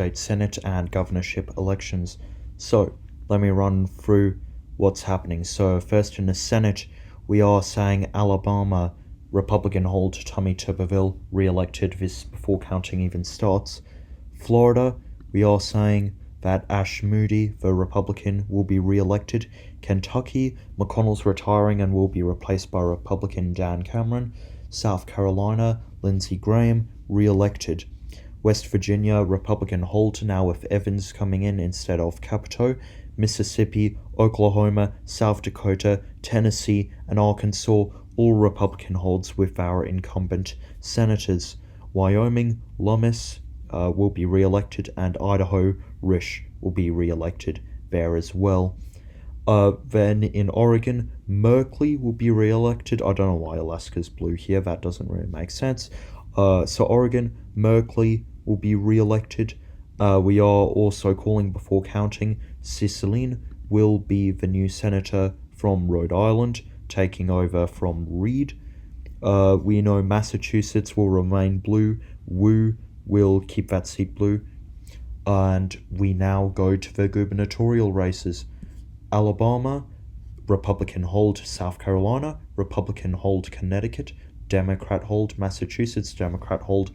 state Senate and governorship elections. So let me run through what's happening. So first in the Senate, we are saying Alabama Republican hold Tommy Tuberville re-elected. This before counting even starts. Florida, we are saying that Ash Moody, the Republican, will be re-elected. Kentucky, McConnell's retiring and will be replaced by Republican Dan Cameron. South Carolina, Lindsey Graham, re-elected. West Virginia, Republican hold now with Evans coming in instead of Capito. Mississippi, Oklahoma, South Dakota, Tennessee, and Arkansas, all Republican holds with our incumbent senators. Wyoming, Lummis will be re-elected, and Idaho, Risch will be re-elected there as well. Then in Oregon, Merkley will be re-elected. I don't know why Alaska's blue here, that doesn't really make sense. So Oregon, Merkley will be re-elected. We are also calling before counting. Cicilline will be the new senator from Rhode Island, taking over from Reed. We know Massachusetts will remain blue. Wu will keep that seat blue. And we now go to the gubernatorial races. Alabama, Republican hold South Carolina, Republican hold Connecticut, Democrat hold Massachusetts, Democrat hold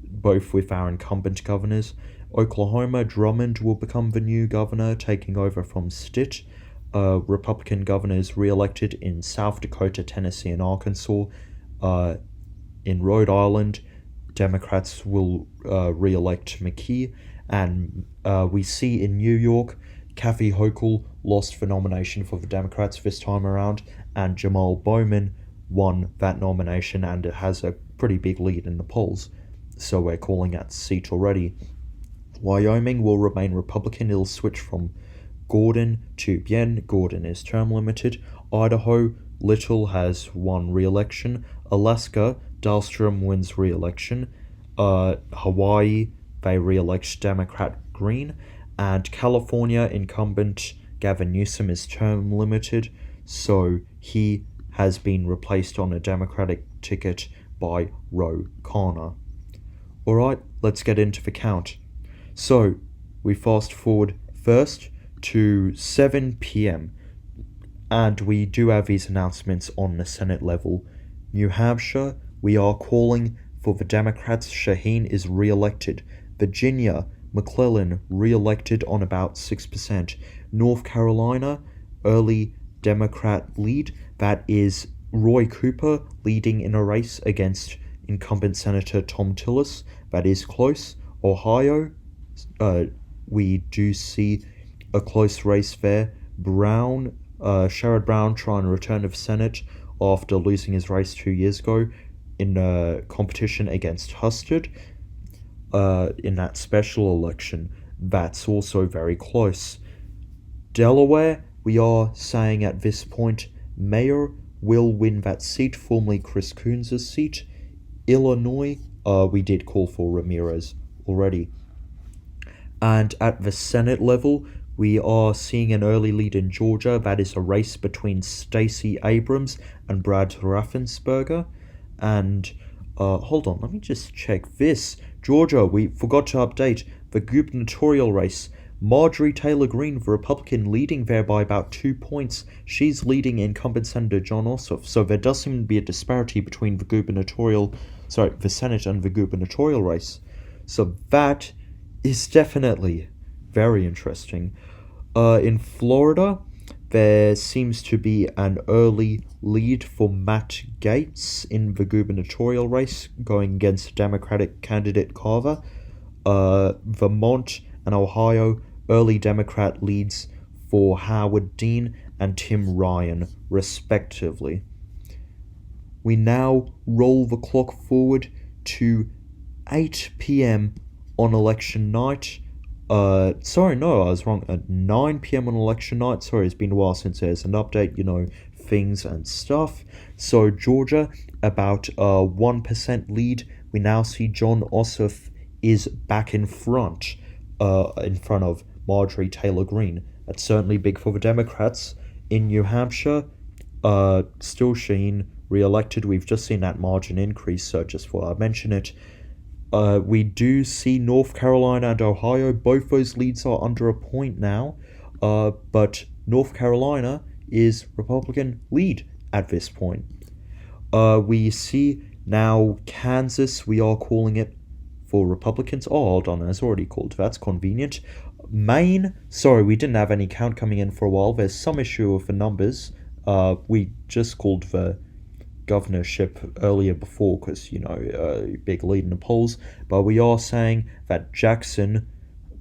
both with our incumbent governors. Oklahoma, Drummond will become the new governor, taking over from Stitt. Republican governors re-elected in South Dakota, Tennessee, and Arkansas. In Rhode Island, Democrats will re-elect McKee. And we see in New York, Kathy Hochul lost the nomination for the Democrats this time around, and Jamal Bowman won that nomination, and it has a pretty big lead in the polls. So we're calling that seat already. Wyoming will remain Republican. It'll switch from Gordon to Bien. Gordon is term limited. Idaho, Little has won re-election. Alaska, Dahlstrom wins re-election. Hawaii, they re-elect Democrat Green. And California, incumbent Gavin Newsom is term limited, so he has been replaced on a Democratic ticket by Ro Khanna. Alright, let's get into the count. So, we fast forward first to 7 p.m. and we do have these announcements on the Senate level. New Hampshire, we are calling for the Democrats. Shaheen is re-elected. Virginia, McClellan re-elected on about 6%. North Carolina, early Democrat lead. That is Roy Cooper leading in a race against incumbent Senator Tom Tillis. That is close. Ohio, we do see a close race there. Sherrod Brown trying to return to the Senate after losing his race 2 years ago in a competition against Husted. In that special election, that's also very close. Delaware, we are saying at this point, Mayor will win that seat, formerly Chris Coons' seat. Illinois, we did call for Ramirez already. And at the Senate level, we are seeing an early lead in Georgia. That is a race between Stacey Abrams and Brad Raffensperger. And hold on, let me just check this. Georgia, we forgot to update the gubernatorial race. Marjorie Taylor Greene, the Republican, leading there by about 2 points. She's leading incumbent Senator John Ossoff. So there does seem to be a disparity between the Senate and the gubernatorial race. So that is definitely very interesting. In Florida, there seems to be an early lead for Matt Gaetz in the gubernatorial race, going against Democratic candidate Carver. Vermont and Ohio, early Democrat leads for Howard Dean and Tim Ryan, respectively. We now roll the clock forward to 8 p.m. on election night. I was wrong. At 9 p.m. on election night. Sorry, it's been a while since there's an update, things and stuff. So Georgia, about a 1% lead. We now see John Ossoff is back in front of Marjorie Taylor Greene. That's certainly big for the Democrats. In New Hampshire, still Shaheen re-elected. We've just seen that margin increase, so just thought I'd mention it. We do see North Carolina and Ohio. Both those leads are under a point now. But North Carolina is Republican lead at this point. We see now Kansas, we are calling it for Republicans. Oh, hold on, it's already called. That's convenient. Maine, sorry, we didn't have any count coming in for a while. There's some issue with the numbers. We just called the governorship earlier before because, big lead in the polls. But we are saying that Jackson,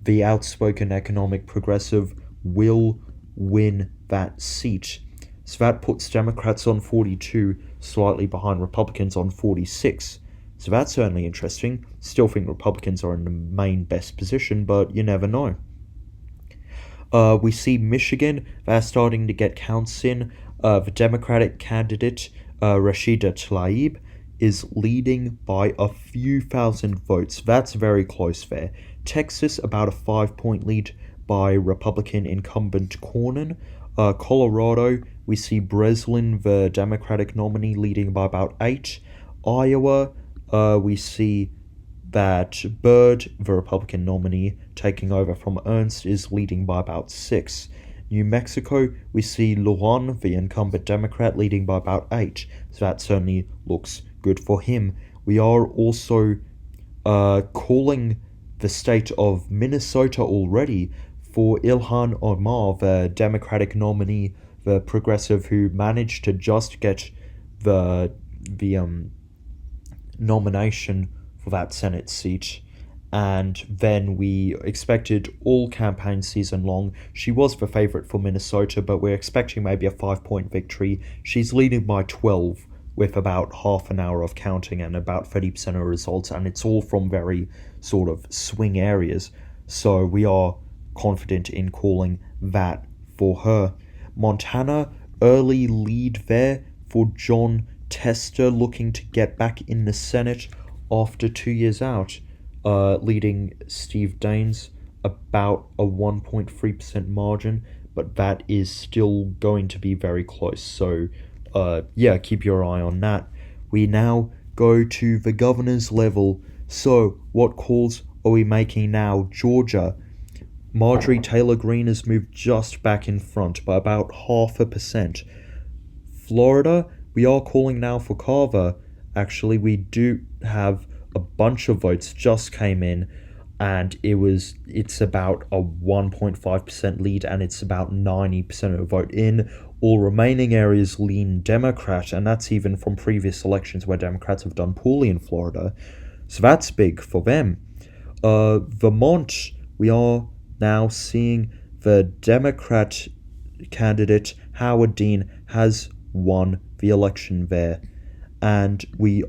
the outspoken economic progressive, will win that seat. So that puts Democrats on 42, slightly behind Republicans on 46. So that's certainly interesting. Still think Republicans are in the main best position, but you never know. We see Michigan, they're starting to get counts in. The Democratic candidate, Rashida Tlaib, is leading by a few thousand votes. That's very close there. Texas, about a 5-point lead by Republican incumbent Cornyn. Colorado, we see Breslin, the Democratic nominee, leading by about 8. Iowa, we see that Byrd, the Republican nominee, taking over from Ernst, is leading by about 6. New Mexico, we see Lujan, the incumbent Democrat, leading by about 8. So that certainly looks good for him. We are also calling the state of Minnesota already for Ilhan Omar, the Democratic nominee, the progressive who managed to just get the nomination for that Senate seat. And then we expected all campaign season long. She was the favourite for Minnesota, but we're expecting maybe a 5-point victory. She's leading by 12 with about half an hour of counting and about 30% of results, and it's all from very sort of swing areas. So we are confident in calling that for her. Montana, early lead there for John Tester, looking to get back in the Senate after 2 years out, leading Steve Daines about a 1.3% margin, but that is still going to be very close. So, keep your eye on that. We now go to the governor's level. So, what calls are we making now? Georgia. Marjorie Taylor Greene has moved just back in front by about 0.5%. Florida, we are calling now for Carver. Actually, we do have a bunch of votes just came in, and it's about a 1.5% lead, and it's about 90% of the vote in. All remaining areas lean Democrat, and that's even from previous elections where Democrats have done poorly in Florida. So that's big for them. Vermont, we are now seeing the Democrat candidate Howard Dean has won the election there. And we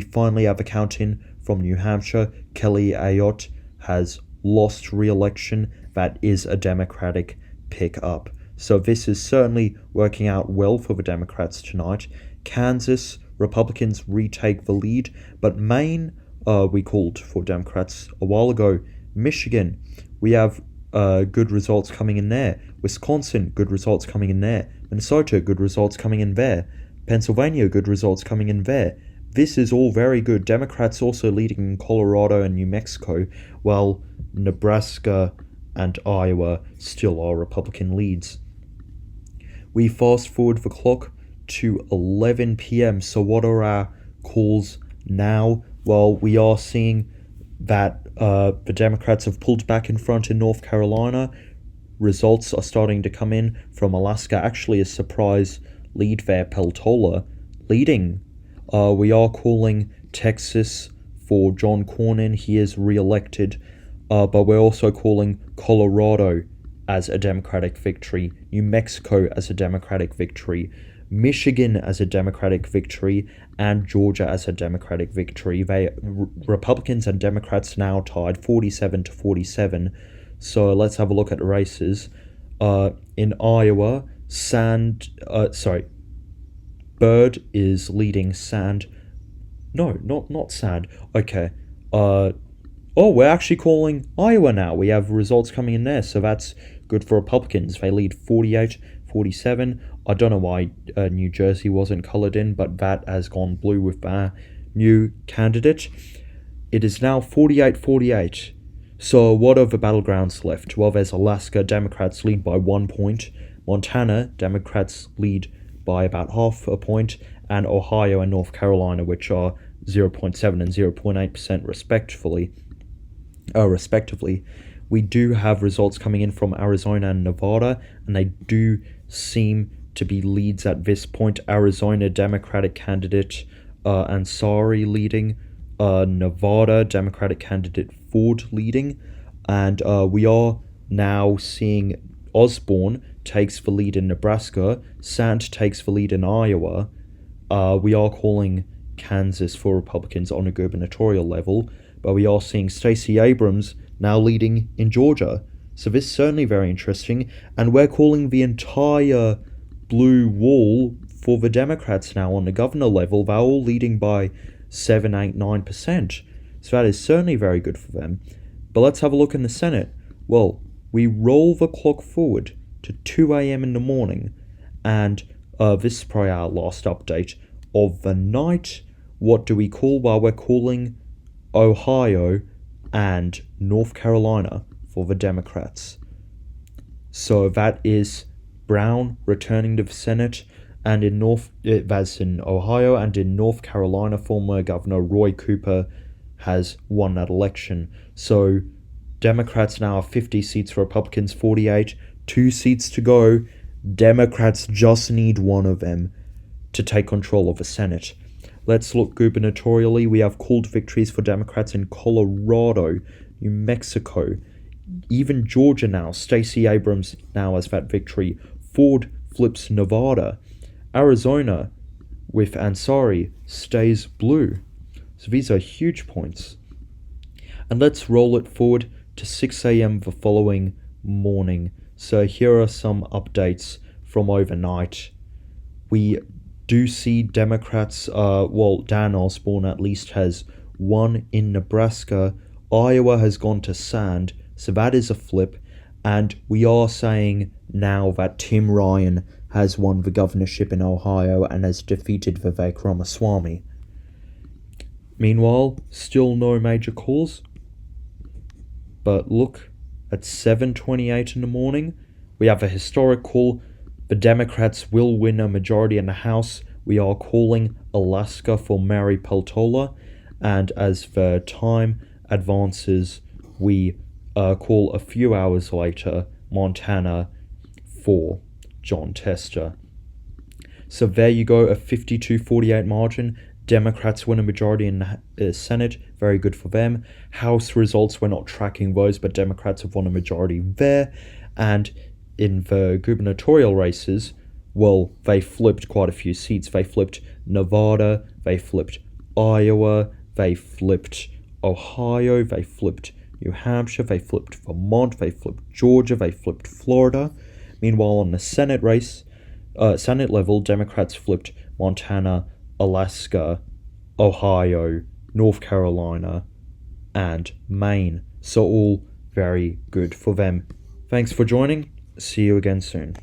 finally have a count in from New Hampshire. Kelly Ayotte has lost re-election. That is a Democratic pickup. So this is certainly working out well for the Democrats tonight. Kansas, Republicans retake the lead, but Maine, we called for Democrats a while ago. Michigan, we have good results coming in there. Wisconsin, good results coming in there. Minnesota, good results coming in there. Pennsylvania, good results coming in there. This is all very good. Democrats also leading in Colorado and New Mexico, while Nebraska and Iowa still are Republican leads. We fast forward the clock to 11 p.m. So what are our calls now? Well, we are seeing that the Democrats have pulled back in front in North Carolina. Results are starting to come in from Alaska. Actually, a surprise lead there, Peltola leading. We are calling Texas for John Cornyn. He is re-elected. But we're also calling Colorado as a Democratic victory, New Mexico as a Democratic victory, Michigan as a Democratic victory, and Georgia as a Democratic victory. Republicans and Democrats now tied 47-47. So let's have a look at the races. In Iowa, Byrd is leading Sand. No, not Sand. Okay. We're actually calling Iowa now. We have results coming in there, so that's good for Republicans. They lead 48-47. I don't know why New Jersey wasn't coloured in, but that has gone blue with our new candidate. it is now 48-48. So what are the battlegrounds left? Well, there's Alaska, Democrats lead by 1 point. Montana, Democrats lead by about half a point. And Ohio and North Carolina, which are 0.7 and 0.8% respectively. We do have results coming in from Arizona and Nevada, and they do seem to be leads at this point. Arizona Democratic candidate Ansari leading, Nevada Democratic candidate Ford leading, and we are now seeing Osborne takes the lead in Nebraska, Sant takes the lead in Iowa. We are calling Kansas for Republicans on a gubernatorial level, but we are seeing Stacey Abrams now leading in Georgia. So this is certainly very interesting, and we're calling the entire blue wall for the Democrats now on the governor level. They're all leading by 7, 8, 9%. So that is certainly very good for them. But let's have a look in the Senate. Well, we roll the clock forward to 2 a.m. in the morning, and this is probably our last update of the night. What do we call? Well, we're calling Ohio and North Carolina for the Democrats. So that is Brown returning to the Senate, and that's in Ohio, and in North Carolina, former Governor Roy Cooper has won that election. So Democrats now have 50 seats, Republicans 48, 2 seats to go. Democrats just need one of them to take control of the Senate. Let's look gubernatorially. We have called victories for Democrats in Colorado, New Mexico, even Georgia now. Stacey Abrams now has that victory. Ford flips Nevada. Arizona, with Ansari, stays blue. So these are huge points. And let's roll it forward to 6 a.m. the following morning. So here are some updates from overnight. We do see Democrats, Dan Osborne at least has won in Nebraska. Iowa has gone to sand, so that is a flip. And we are saying now that Tim Ryan has won the governorship in Ohio and has defeated Vivek Ramaswamy. Meanwhile, still no major calls. But look, at 7:28 in the morning, we have a historic call. The Democrats will win a majority in the House. We are calling Alaska for Mary Peltola, and as the time advances, we call a few hours later Montana for John Tester. So there you go, a 52-48 margin. Democrats win a majority in the Senate, very good for them. House results, we're not tracking those, but Democrats have won a majority there. And in the gubernatorial races, well, they flipped quite a few seats. They flipped Nevada, they flipped Iowa, they flipped Ohio, they flipped New Hampshire, they flipped Vermont, they flipped Georgia, they flipped Florida. Meanwhile, on the Senate race, Senate level, Democrats flipped Montana, Alaska, Ohio, North Carolina, and Maine. So all very good for them. Thanks for joining. See you again soon.